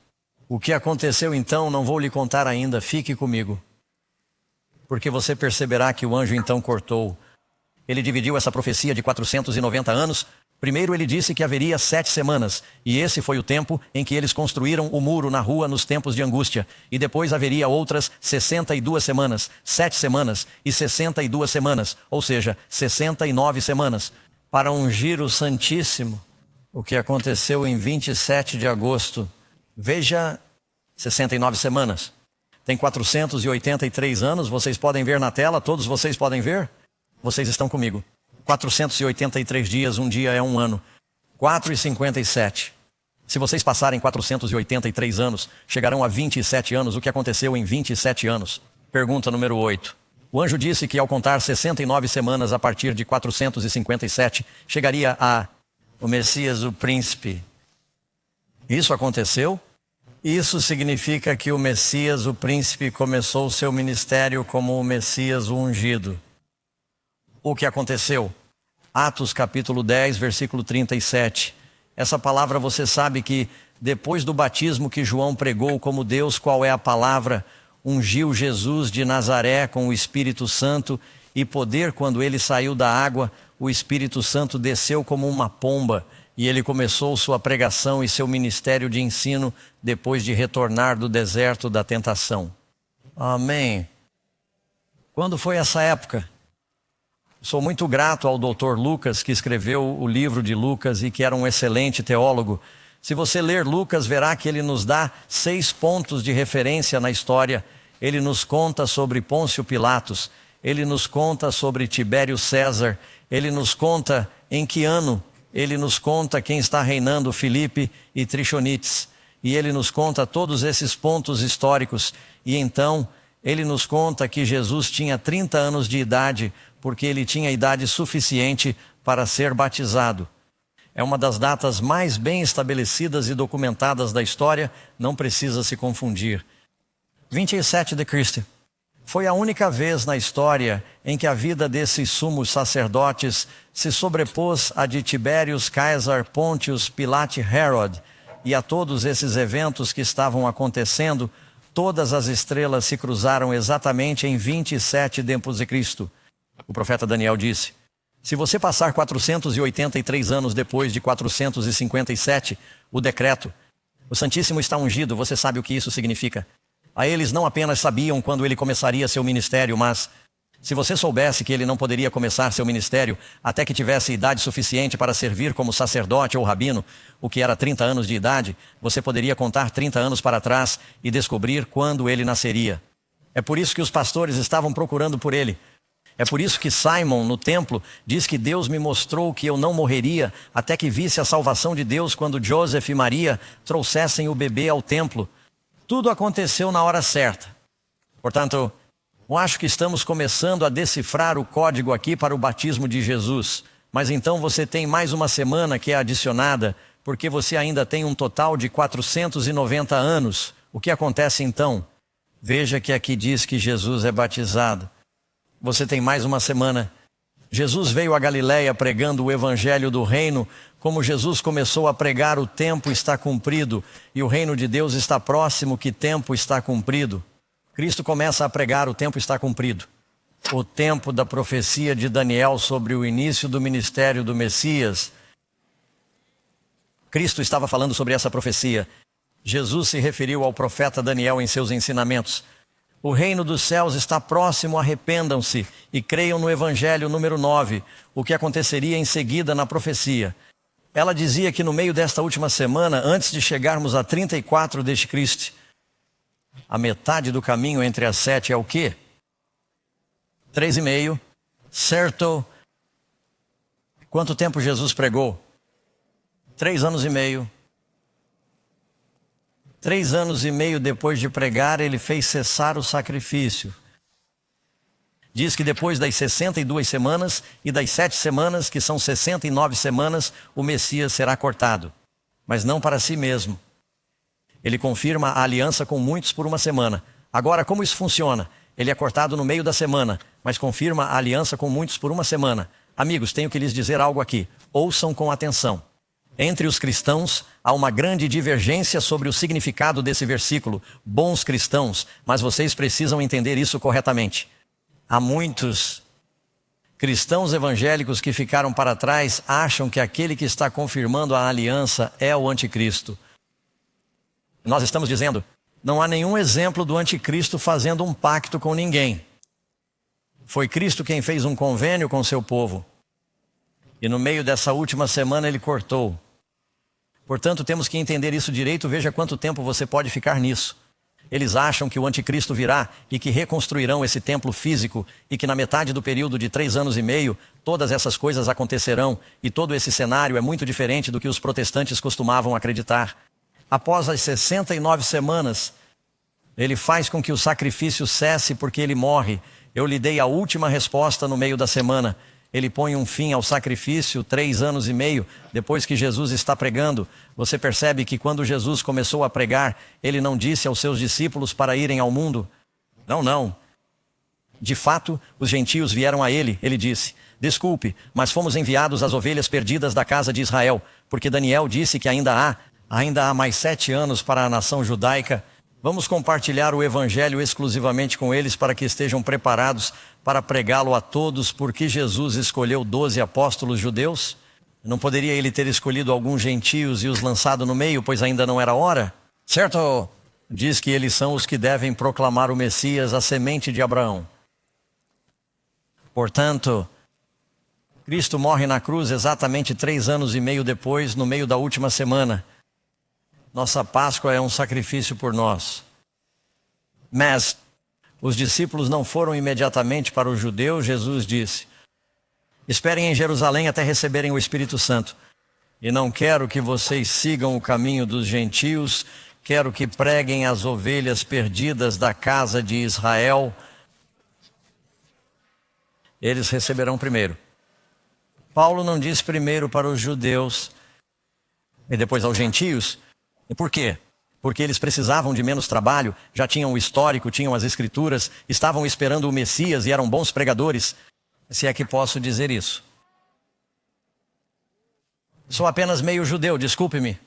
O que aconteceu então, não vou lhe contar ainda, fique comigo. Porque você perceberá que o anjo então cortou. Ele dividiu essa profecia de 490 anos. Primeiro ele disse que haveria 7 semanas, e esse foi o tempo em que eles construíram o muro na rua nos tempos de angústia. E depois haveria outras 62 semanas, 7 semanas e 62 semanas, ou seja, 69 semanas, para ungir o Santíssimo, o que aconteceu em 27 de agosto. Veja, 69 semanas. Tem 483 anos, vocês podem ver na tela, todos vocês podem ver? Vocês estão comigo. 483 dias, um dia é 1 ano. 4,57. Se vocês passarem 483 anos, chegarão a 27 anos. O que aconteceu em 27 anos? Pergunta número 8. O anjo disse que ao contar 69 semanas a partir de 457, chegaria o Messias, o príncipe. Isso aconteceu? Isso significa que o Messias, o príncipe, começou o seu ministério como o Messias, o ungido. O que aconteceu? Atos capítulo 10, versículo 37. Essa palavra você sabe que depois do batismo que João pregou como Deus, qual é a palavra? Ungiu Jesus de Nazaré com o Espírito Santo e poder. Quando ele saiu da água, o Espírito Santo desceu como uma pomba e ele começou sua pregação e seu ministério de ensino depois de retornar do deserto da tentação. Amém. Quando foi essa época? Sou muito grato ao Dr. Lucas, que escreveu o livro de Lucas e que era um excelente teólogo. Se você ler Lucas, verá que ele nos dá 6 pontos de referência na história. Ele nos conta sobre Pôncio Pilatos, ele nos conta sobre Tibério César, ele nos conta em que ano, ele nos conta quem está reinando, Filipe e Trixonites. E ele nos conta todos esses pontos históricos. E então, ele nos conta que Jesus tinha 30 anos de idade, porque ele tinha idade suficiente para ser batizado. É uma das datas mais bem estabelecidas e documentadas da história, não precisa se confundir. 27 de Cristo. Foi a única vez na história em que a vida desses sumos sacerdotes se sobrepôs à de Tibérios, Caesar, Pôntios, Pilato e Herod. E a todos esses eventos que estavam acontecendo, todas as estrelas se cruzaram exatamente em 27 tempos de Cristo. O profeta Daniel disse: se você passar 483 anos depois de 457, o decreto, o Santíssimo está ungido, você sabe o que isso significa? A eles não apenas sabiam quando ele começaria seu ministério, mas se você soubesse que ele não poderia começar seu ministério até que tivesse idade suficiente para servir como sacerdote ou rabino, o que era 30 anos de idade, você poderia contar 30 anos para trás e descobrir quando ele nasceria. É por isso que os pastores estavam procurando por ele. É por isso que Simon, no templo, diz que Deus me mostrou que eu não morreria até que visse a salvação de Deus quando Joseph e Maria trouxessem o bebê ao templo. Tudo aconteceu na hora certa. Portanto, eu acho que estamos começando a decifrar o código aqui para o batismo de Jesus. Mas então você tem mais uma semana que é adicionada, porque você ainda tem um total de 490 anos. O que acontece então? Veja que aqui diz que Jesus é batizado. Você tem mais uma semana. Jesus veio a Galiléia pregando o evangelho do reino. Como Jesus começou a pregar, o tempo está cumprido e o reino de Deus está próximo, que tempo está cumprido. Cristo começa a pregar, o tempo está cumprido. O tempo da profecia de Daniel sobre o início do ministério do Messias. Cristo estava falando sobre essa profecia. Jesus se referiu ao profeta Daniel em seus ensinamentos. O reino dos céus está próximo, arrependam-se e creiam no Evangelho número 9, o que aconteceria em seguida na profecia. Ela dizia que no meio desta última semana, antes de chegarmos a 34 deste Cristo, a metade do caminho entre as 7 é o quê? 3,5, certo? Quanto tempo Jesus pregou? 3 anos e meio. 3 anos e meio depois de pregar, ele fez cessar o sacrifício. Diz que depois das 62 semanas e das 7 semanas, que são 69 semanas, o Messias será cortado. Mas não para si mesmo. Ele confirma a aliança com muitos por uma semana. Agora, como isso funciona? Ele é cortado no meio da semana, mas confirma a aliança com muitos por uma semana. Amigos, tenho que lhes dizer algo aqui. Ouçam com atenção. Entre os cristãos, há uma grande divergência sobre o significado desse versículo. Bons cristãos, mas vocês precisam entender isso corretamente. Há muitos cristãos evangélicos que ficaram para trás, acham que aquele que está confirmando a aliança é o anticristo. Nós estamos dizendo, não há nenhum exemplo do anticristo fazendo um pacto com ninguém. Foi Cristo quem fez um convênio com seu povo. E no meio dessa última semana ele cortou. Portanto, temos que entender isso direito. Veja quanto tempo você pode ficar nisso. Eles acham que o anticristo virá e que reconstruirão esse templo físico e que na metade do período de 3 anos e meio, todas essas coisas acontecerão e todo esse cenário é muito diferente do que os protestantes costumavam acreditar. Após as 69 semanas, ele faz com que o sacrifício cesse porque ele morre. Eu lhe dei a última resposta no meio da semana. Ele põe um fim ao sacrifício 3 anos e meio depois que Jesus está pregando. Você percebe que quando Jesus começou a pregar, ele não disse aos seus discípulos para irem ao mundo. Não. De fato, os gentios vieram a ele. Ele disse, desculpe, mas fomos enviados às ovelhas perdidas da casa de Israel, porque Daniel disse que ainda há mais 7 anos para a nação judaica. Vamos compartilhar o evangelho exclusivamente com eles para que estejam preparados para pregá-lo a todos, porque Jesus escolheu 12 apóstolos judeus? Não poderia ele ter escolhido alguns gentios e os lançado no meio, pois ainda não era hora? Certo? Diz que eles são os que devem proclamar o Messias, a semente de Abraão. Portanto, Cristo morre na cruz exatamente 3 anos e meio depois, no meio da última semana. Nossa Páscoa é um sacrifício por nós. Mas os discípulos não foram imediatamente para os judeus. Jesus disse: esperem em Jerusalém até receberem o Espírito Santo. E não quero que vocês sigam o caminho dos gentios, quero que preguem as ovelhas perdidas da casa de Israel. Eles receberão primeiro. Paulo não diz primeiro para os judeus e depois aos gentios. E por quê? Porque eles precisavam de menos trabalho, já tinham o histórico, tinham as escrituras, estavam esperando o Messias e eram bons pregadores. Se é que posso dizer isso. Sou apenas meio judeu, desculpe-me.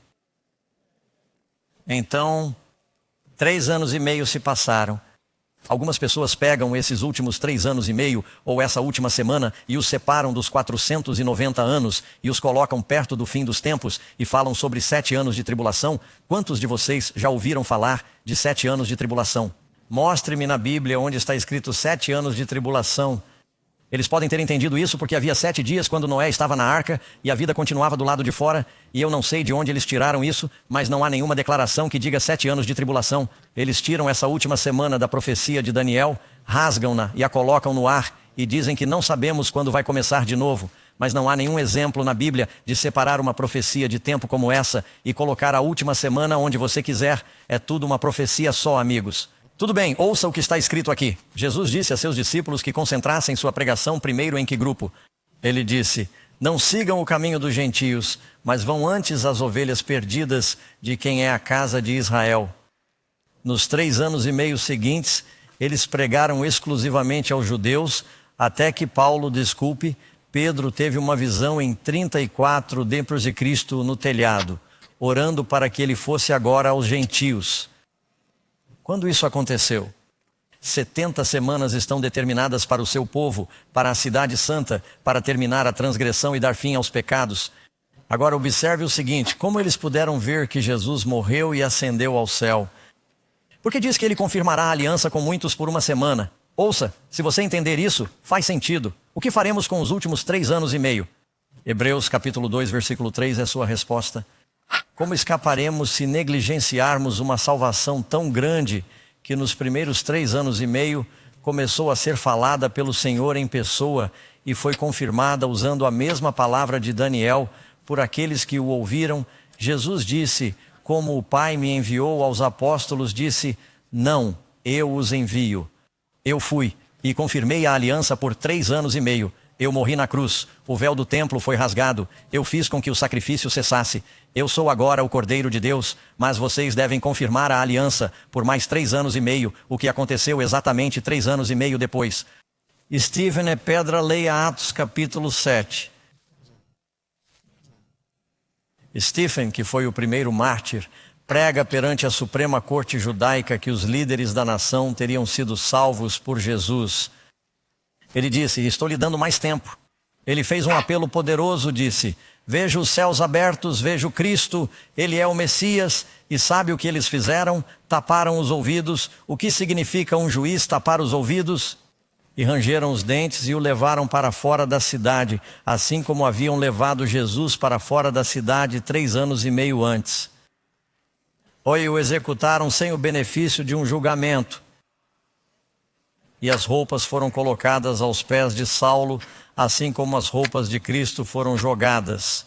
Então, 3 anos e meio se passaram. Algumas pessoas pegam esses últimos 3 anos e meio, ou essa última semana, e os separam dos 490 anos, e os colocam perto do fim dos tempos, e falam sobre 7 anos de tribulação. Quantos de vocês já ouviram falar de 7 anos de tribulação? Mostre-me na Bíblia onde está escrito 7 anos de tribulação. Eles podem ter entendido isso porque havia 7 dias quando Noé estava na arca e a vida continuava do lado de fora, e eu não sei de onde eles tiraram isso, mas não há nenhuma declaração que diga 7 anos de tribulação. Eles tiram essa última semana da profecia de Daniel, rasgam-na e a colocam no ar e dizem que não sabemos quando vai começar de novo, mas não há nenhum exemplo na Bíblia de separar uma profecia de tempo como essa e colocar a última semana onde você quiser. É tudo uma profecia só, amigos. Tudo bem, ouça o que está escrito aqui. Jesus disse a seus discípulos que concentrassem sua pregação primeiro em que grupo? Ele disse: não sigam o caminho dos gentios, mas vão antes às ovelhas perdidas de quem é a casa de Israel. Nos 3 anos e meio seguintes, eles pregaram exclusivamente aos judeus, até que Pedro teve uma visão em 34 depois de Cristo no telhado, orando para que ele fosse agora aos gentios. Quando isso aconteceu? 70 semanas estão determinadas para o seu povo, para a cidade santa, para terminar a transgressão e dar fim aos pecados. Agora observe o seguinte: como eles puderam ver que Jesus morreu e ascendeu ao céu? Porque diz que ele confirmará a aliança com muitos por 1 semana. Ouça, se você entender isso, faz sentido. O que faremos com os últimos 3 anos e meio? Hebreus capítulo 2, versículo 3 é a sua resposta. Como escaparemos se negligenciarmos uma salvação tão grande que nos primeiros 3 anos e meio começou a ser falada pelo Senhor em pessoa e foi confirmada usando a mesma palavra de Daniel por aqueles que o ouviram? Jesus disse: como o Pai me enviou aos apóstolos, disse: não, eu os envio. Eu fui e confirmei a aliança por 3 anos e meio. Eu morri na cruz, o véu do templo foi rasgado, eu fiz com que o sacrifício cessasse. Eu sou agora o Cordeiro de Deus, mas vocês devem confirmar a aliança por mais 3 anos e meio, o que aconteceu exatamente 3 anos e meio depois. Stephen é pedra, leia Atos capítulo 7. Stephen, que foi o primeiro mártir, prega perante a Suprema Corte Judaica que os líderes da nação teriam sido salvos por Jesus. Ele disse: estou lhe dando mais tempo. Ele fez um apelo poderoso, disse: vejo os céus abertos, vejo Cristo, Ele é o Messias. E sabe o que eles fizeram? Taparam os ouvidos. O que significa um juiz tapar os ouvidos? E rangeram os dentes e o levaram para fora da cidade, assim como haviam levado Jesus para fora da cidade 3 anos e meio antes. Ou o executaram sem o benefício de um julgamento. E as roupas foram colocadas aos pés de Saulo, assim como as roupas de Cristo foram jogadas.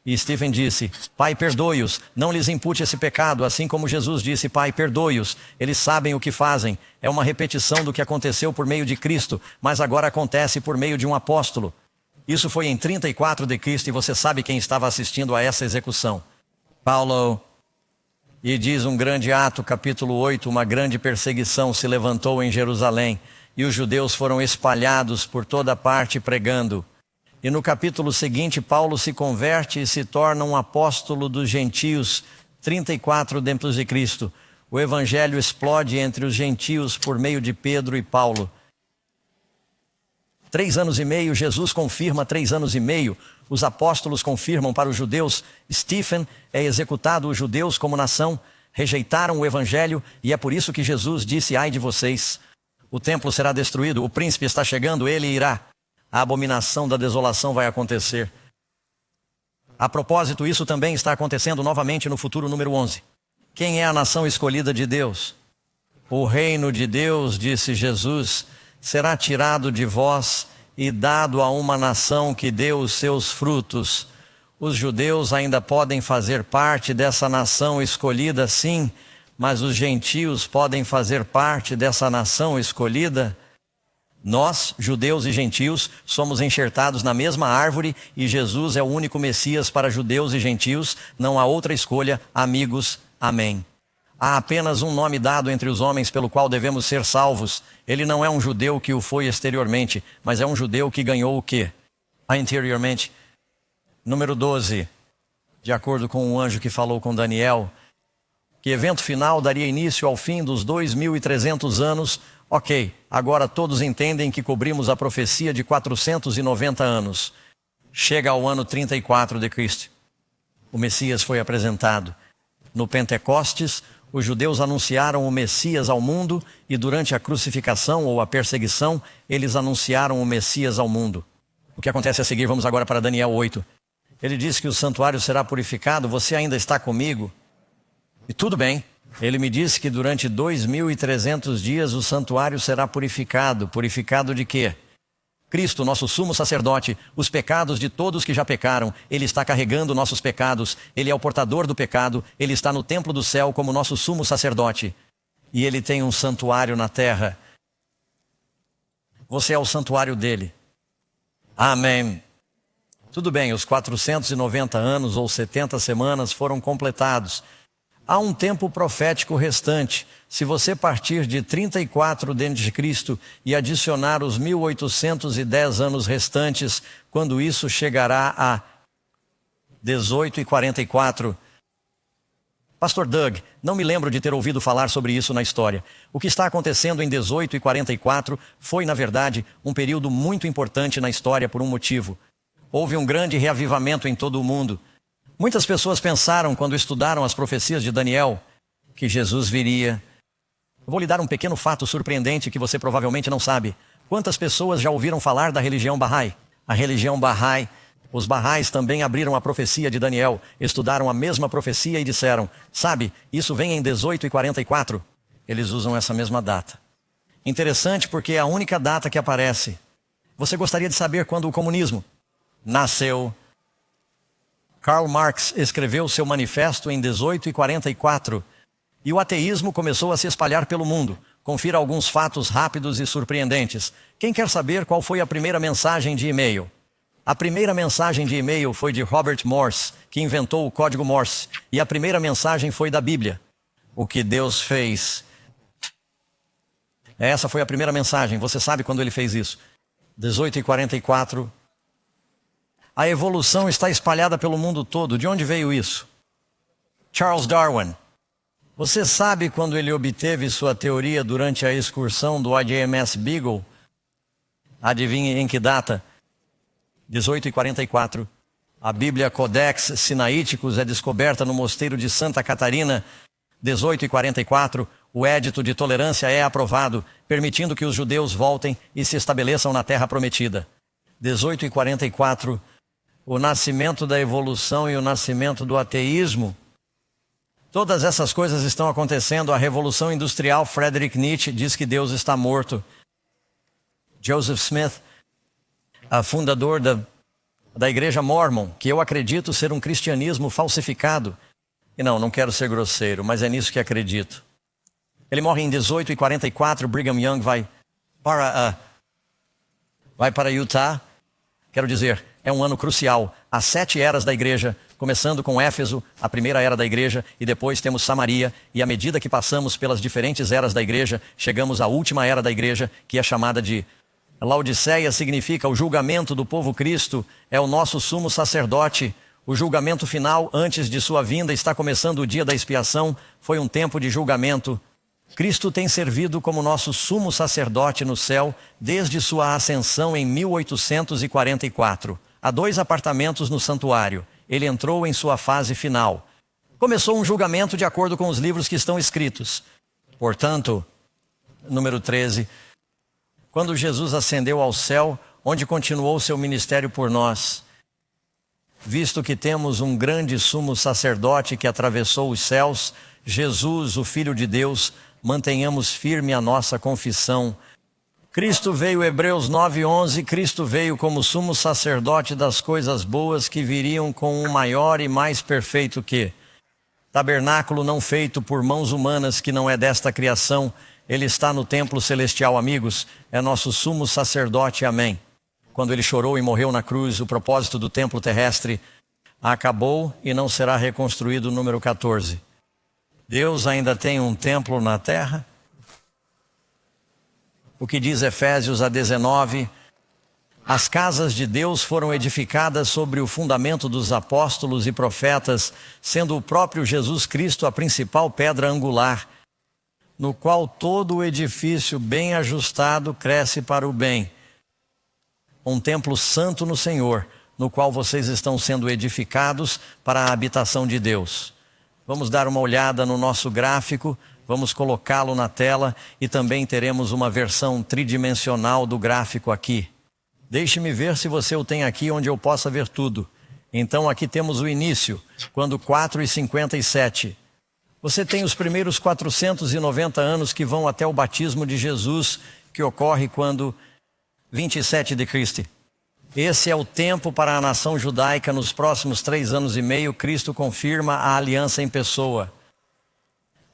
E Stephen disse: Pai, perdoe-os, não lhes impute esse pecado, assim como Jesus disse: Pai, perdoe-os, eles sabem o que fazem. É uma repetição do que aconteceu por meio de Cristo, mas agora acontece por meio de um apóstolo. Isso foi em 34 de Cristo, e você sabe quem estava assistindo a essa execução. Paulo. E diz um grande ato, capítulo 8, uma grande perseguição se levantou em Jerusalém, e os judeus foram espalhados por toda parte pregando. E no capítulo seguinte, Paulo se converte e se torna um apóstolo dos gentios, 34 depois de Cristo. O evangelho explode entre os gentios por meio de Pedro e Paulo. 3 anos e meio, Jesus confirma 3 anos e meio. Os apóstolos confirmam para os judeus. Stephen é executado, os judeus como nação rejeitaram o evangelho, e é por isso que Jesus disse: ai de vocês, o templo será destruído, o príncipe está chegando, ele irá. A abominação da desolação vai acontecer. A propósito, isso também está acontecendo novamente no futuro número 11. Quem é a nação escolhida de Deus? O reino de Deus, disse Jesus, será tirado de vós e dado a uma nação que dê os seus frutos. Os judeus ainda podem fazer parte dessa nação escolhida, sim, mas os gentios podem fazer parte dessa nação escolhida? Nós, judeus e gentios, somos enxertados na mesma árvore e Jesus é o único Messias para judeus e gentios. Não há outra escolha, amigos. Amém. Há apenas um nome dado entre os homens pelo qual devemos ser salvos. Ele não é um judeu que o foi exteriormente, mas é um judeu que ganhou o quê? Interiormente. Número 12, de acordo com o anjo que falou com Daniel, que evento final daria início ao fim dos 2.300 anos. Ok, agora todos entendem que cobrimos a profecia de 490 anos. Chega ao ano 34 de Cristo. O Messias foi apresentado. No Pentecostes, os judeus anunciaram o Messias ao mundo e durante a crucificação ou a perseguição, eles anunciaram o Messias ao mundo. O que acontece a seguir, vamos agora para Daniel 8. Ele diz que o santuário será purificado, você ainda está comigo? E tudo bem. Ele me disse que durante 2.300 dias o santuário será purificado. Purificado de quê? Cristo, nosso sumo sacerdote, os pecados de todos que já pecaram, Ele está carregando nossos pecados, Ele é o portador do pecado, Ele está no templo do céu como nosso sumo sacerdote. E Ele tem um santuário na terra. Você é o santuário dEle. Amém. Tudo bem, os 490 anos ou 70 semanas foram completados. Há um tempo profético restante. Se você partir de 34 d.C. e adicionar os 1810 anos restantes, quando isso chegará a 1844. Pastor Doug, não me lembro de ter ouvido falar sobre isso na história. O que está acontecendo em 1844 foi, na verdade, um período muito importante na história por um motivo. Houve um grande reavivamento em todo o mundo. Muitas pessoas pensaram, quando estudaram as profecias de Daniel, que Jesus viria. Eu vou lhe dar um pequeno fato surpreendente que você provavelmente não sabe. Quantas pessoas já ouviram falar da religião Bahá'í? A religião Bahá'í, os Bahá'ís também abriram a profecia de Daniel, estudaram a mesma profecia e disseram, sabe, isso vem em 1844. Eles usam essa mesma data. Interessante porque é a única data que aparece. Você gostaria de saber quando o comunismo nasceu? Karl Marx escreveu seu manifesto em 1844 e o ateísmo começou a se espalhar pelo mundo. Confira alguns fatos rápidos e surpreendentes. Quem quer saber qual foi a primeira mensagem de e-mail? A primeira mensagem de e-mail foi de Robert Morse, que inventou o código Morse. E a primeira mensagem foi da Bíblia. O que Deus fez. Essa foi a primeira mensagem. Você sabe quando ele fez isso? 1844. A evolução está espalhada pelo mundo todo. De onde veio isso? Charles Darwin. Você sabe quando ele obteve sua teoria durante a excursão do HMS Beagle? Adivinhe em que data? 1844. A Bíblia Codex Sinaiticus é descoberta no mosteiro de Santa Catarina. 1844. O Édito de Tolerância é aprovado, permitindo que os judeus voltem e se estabeleçam na Terra Prometida. 1844. O nascimento da evolução e o nascimento do ateísmo. Todas essas coisas estão acontecendo. A Revolução Industrial, Friedrich Nietzsche diz que Deus está morto. Joseph Smith, fundador da Igreja Mormon, que eu acredito ser um cristianismo falsificado. E não quero ser grosseiro, mas é nisso que acredito. Ele morre em 1844, Brigham Young vai para Utah. Quero dizer, é um ano crucial. Há 7 eras da igreja, começando com Éfeso, a primeira era da igreja, e depois temos Samaria, e à medida que passamos pelas diferentes eras da igreja, chegamos à última era da igreja, que é chamada de Laodiceia. Significa o julgamento do povo. Cristo é o nosso sumo sacerdote. O julgamento final, antes de sua vinda, está começando o dia da expiação. Foi um tempo de julgamento. Cristo tem servido como nosso sumo sacerdote no céu desde sua ascensão em 1844. Há 2 apartamentos no santuário. Ele entrou em sua fase final. Começou um julgamento de acordo com os livros que estão escritos. Portanto, número 13, quando Jesus ascendeu ao céu, onde continuou seu ministério por nós, visto que temos um grande sumo sacerdote que atravessou os céus, Jesus, o Filho de Deus, mantenhamos firme a nossa confissão. Cristo veio, Hebreus 9:11, Cristo veio como sumo sacerdote das coisas boas que viriam com um maior e mais perfeito que tabernáculo não feito por mãos humanas, que não é desta criação. Ele está no templo celestial, amigos, é nosso sumo sacerdote, amém. Quando ele chorou e morreu na cruz, o propósito do templo terrestre acabou e não será reconstruído. Número 14. Deus ainda tem um templo na terra? O que diz Efésios 19, as casas de Deus foram edificadas sobre o fundamento dos apóstolos e profetas, sendo o próprio Jesus Cristo a principal pedra angular, no qual todo o edifício bem ajustado cresce para o bem. Um templo santo no Senhor, no qual vocês estão sendo edificados para a habitação de Deus. Vamos dar uma olhada no nosso gráfico, vamos colocá-lo na tela e também teremos uma versão tridimensional do gráfico aqui. Deixe-me ver se você o tem aqui onde eu possa ver tudo. Então aqui temos o início, quando 4:57. Você tem os primeiros 490 anos que vão até o batismo de Jesus, que ocorre quando 27 de Cristo. Esse é o tempo para a nação judaica. Nos próximos 3 anos e meio, Cristo confirma a aliança em pessoa.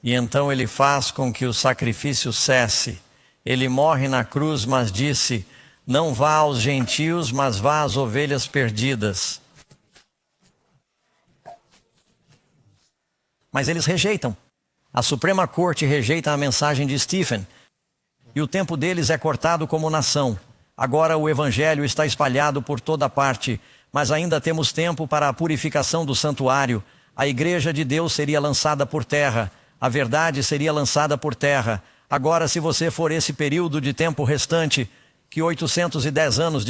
E então ele faz com que o sacrifício cesse. Ele morre na cruz, mas disse: não vá aos gentios, mas vá às ovelhas perdidas. Mas eles rejeitam. A Suprema Corte rejeita a mensagem de Stephen. E o tempo deles é cortado como nação. Agora o evangelho está espalhado por toda parte, mas ainda temos tempo para a purificação do santuário. A igreja de Deus seria lançada por terra. A verdade seria lançada por terra. Agora, se você for esse período de tempo restante, que 810 anos,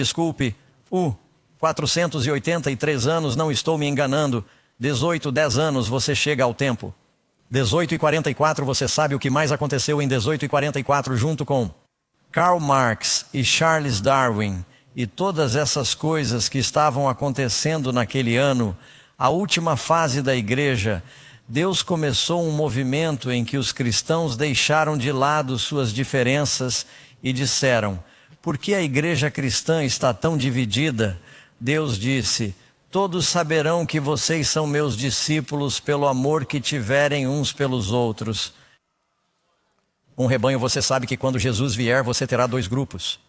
483 anos, não estou me enganando, 10 anos você chega ao tempo. 18:44, você sabe o que mais aconteceu em 18:44 junto com Karl Marx e Charles Darwin e todas essas coisas que estavam acontecendo naquele ano, a última fase da igreja. Deus começou um movimento em que os cristãos deixaram de lado suas diferenças e disseram: por que a igreja cristã está tão dividida? Deus disse: todos saberão que vocês são meus discípulos pelo amor que tiverem uns pelos outros. Um rebanho, você sabe que quando Jesus vier, você terá 2 grupos.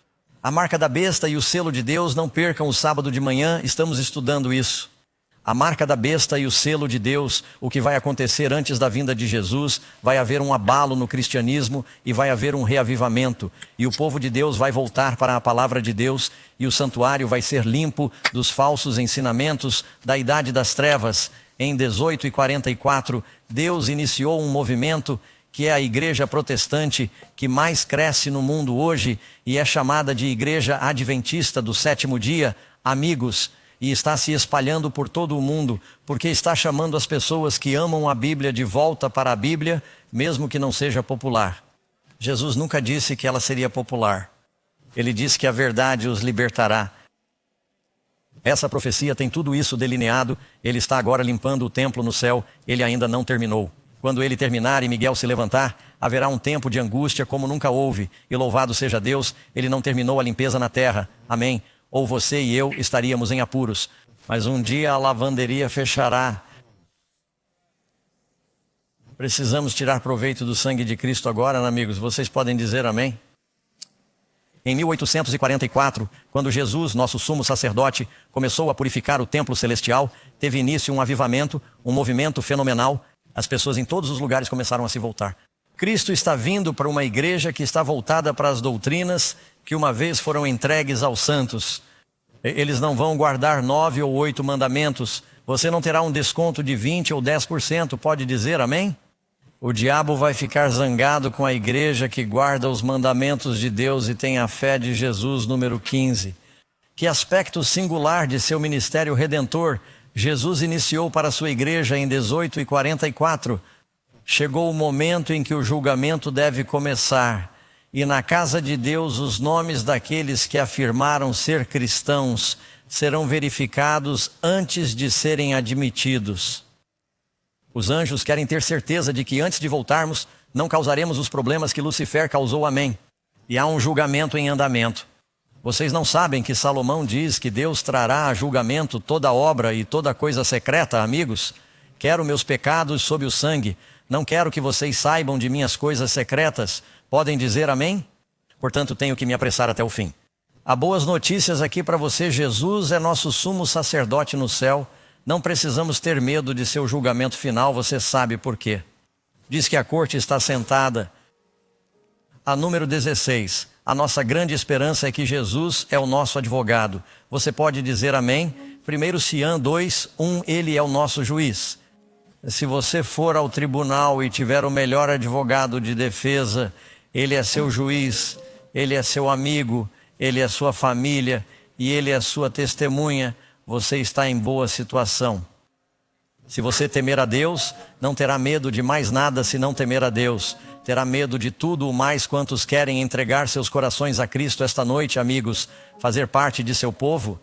A marca da besta e o selo de Deus, não percam o sábado de manhã, estamos estudando isso. A marca da besta e o selo de Deus, o que vai acontecer antes da vinda de Jesus, vai haver um abalo no cristianismo e vai haver um reavivamento. E o povo de Deus vai voltar para a palavra de Deus e o santuário vai ser limpo dos falsos ensinamentos da idade das trevas. Em 18:44, Deus iniciou um movimento que é a igreja protestante que mais cresce no mundo hoje e é chamada de Igreja Adventista do Sétimo Dia, amigos, e está se espalhando por todo o mundo, porque está chamando as pessoas que amam a Bíblia de volta para a Bíblia, mesmo que não seja popular. Jesus nunca disse que ela seria popular. Ele disse que a verdade os libertará. Essa profecia tem tudo isso delineado. Ele está agora limpando o templo no céu, ele ainda não terminou. Quando ele terminar e Miguel se levantar, haverá um tempo de angústia como nunca houve. E louvado seja Deus, ele não terminou a limpeza na terra. Amém? Ou você e eu estaríamos em apuros. Mas um dia a lavanderia fechará. Precisamos tirar proveito do sangue de Cristo agora, amigos. Vocês podem dizer amém? Em 1844, quando Jesus, nosso sumo sacerdote, começou a purificar o templo celestial, teve início um avivamento, um movimento fenomenal. As pessoas em todos os lugares começaram a se voltar. Cristo está vindo para uma igreja que está voltada para as doutrinas que uma vez foram entregues aos santos. Eles não vão guardar 9 ou 8 mandamentos. Você não terá um desconto de 20 ou 10%, pode dizer amém? O diabo vai ficar zangado com a igreja que guarda os mandamentos de Deus e tem a fé de Jesus. Número 15. Que aspecto singular de seu ministério redentor Jesus iniciou para a sua igreja em 18:44. Chegou o momento em que o julgamento deve começar. E na casa de Deus os nomes daqueles que afirmaram ser cristãos serão verificados antes de serem admitidos. Os anjos querem ter certeza de que antes de voltarmos, não causaremos os problemas que Lucifer causou, amém? E há um julgamento em andamento. Vocês não sabem que Salomão diz que Deus trará a julgamento toda obra e toda coisa secreta, amigos? Quero meus pecados sob o sangue. Não quero que vocês saibam de minhas coisas secretas. Podem dizer amém? Portanto, tenho que me apressar até o fim. Há boas notícias aqui para você. Jesus é nosso sumo sacerdote no céu. Não precisamos ter medo de seu julgamento final. Você sabe por quê. Diz que a corte está sentada. A número 16. A nossa grande esperança é que Jesus é o nosso advogado. Você pode dizer amém? 1 Sião 2:1, ele é o nosso juiz. Se você for ao tribunal e tiver o melhor advogado de defesa, ele é seu juiz, ele é seu amigo, ele é sua família e ele é sua testemunha, você está em boa situação. Se você temer a Deus, não terá medo de mais nada se não temer a Deus. Terá medo de tudo o mais quantos querem entregar seus corações a Cristo esta noite, amigos, fazer parte de seu povo.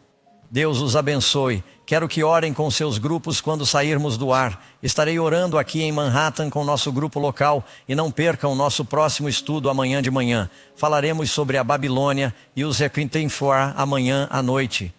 Deus os abençoe. Quero que orem com seus grupos quando sairmos do ar. Estarei orando aqui em Manhattan com o nosso grupo local e não percam o nosso próximo estudo amanhã de manhã. Falaremos sobre a Babilônia e os Requintenfor amanhã à noite.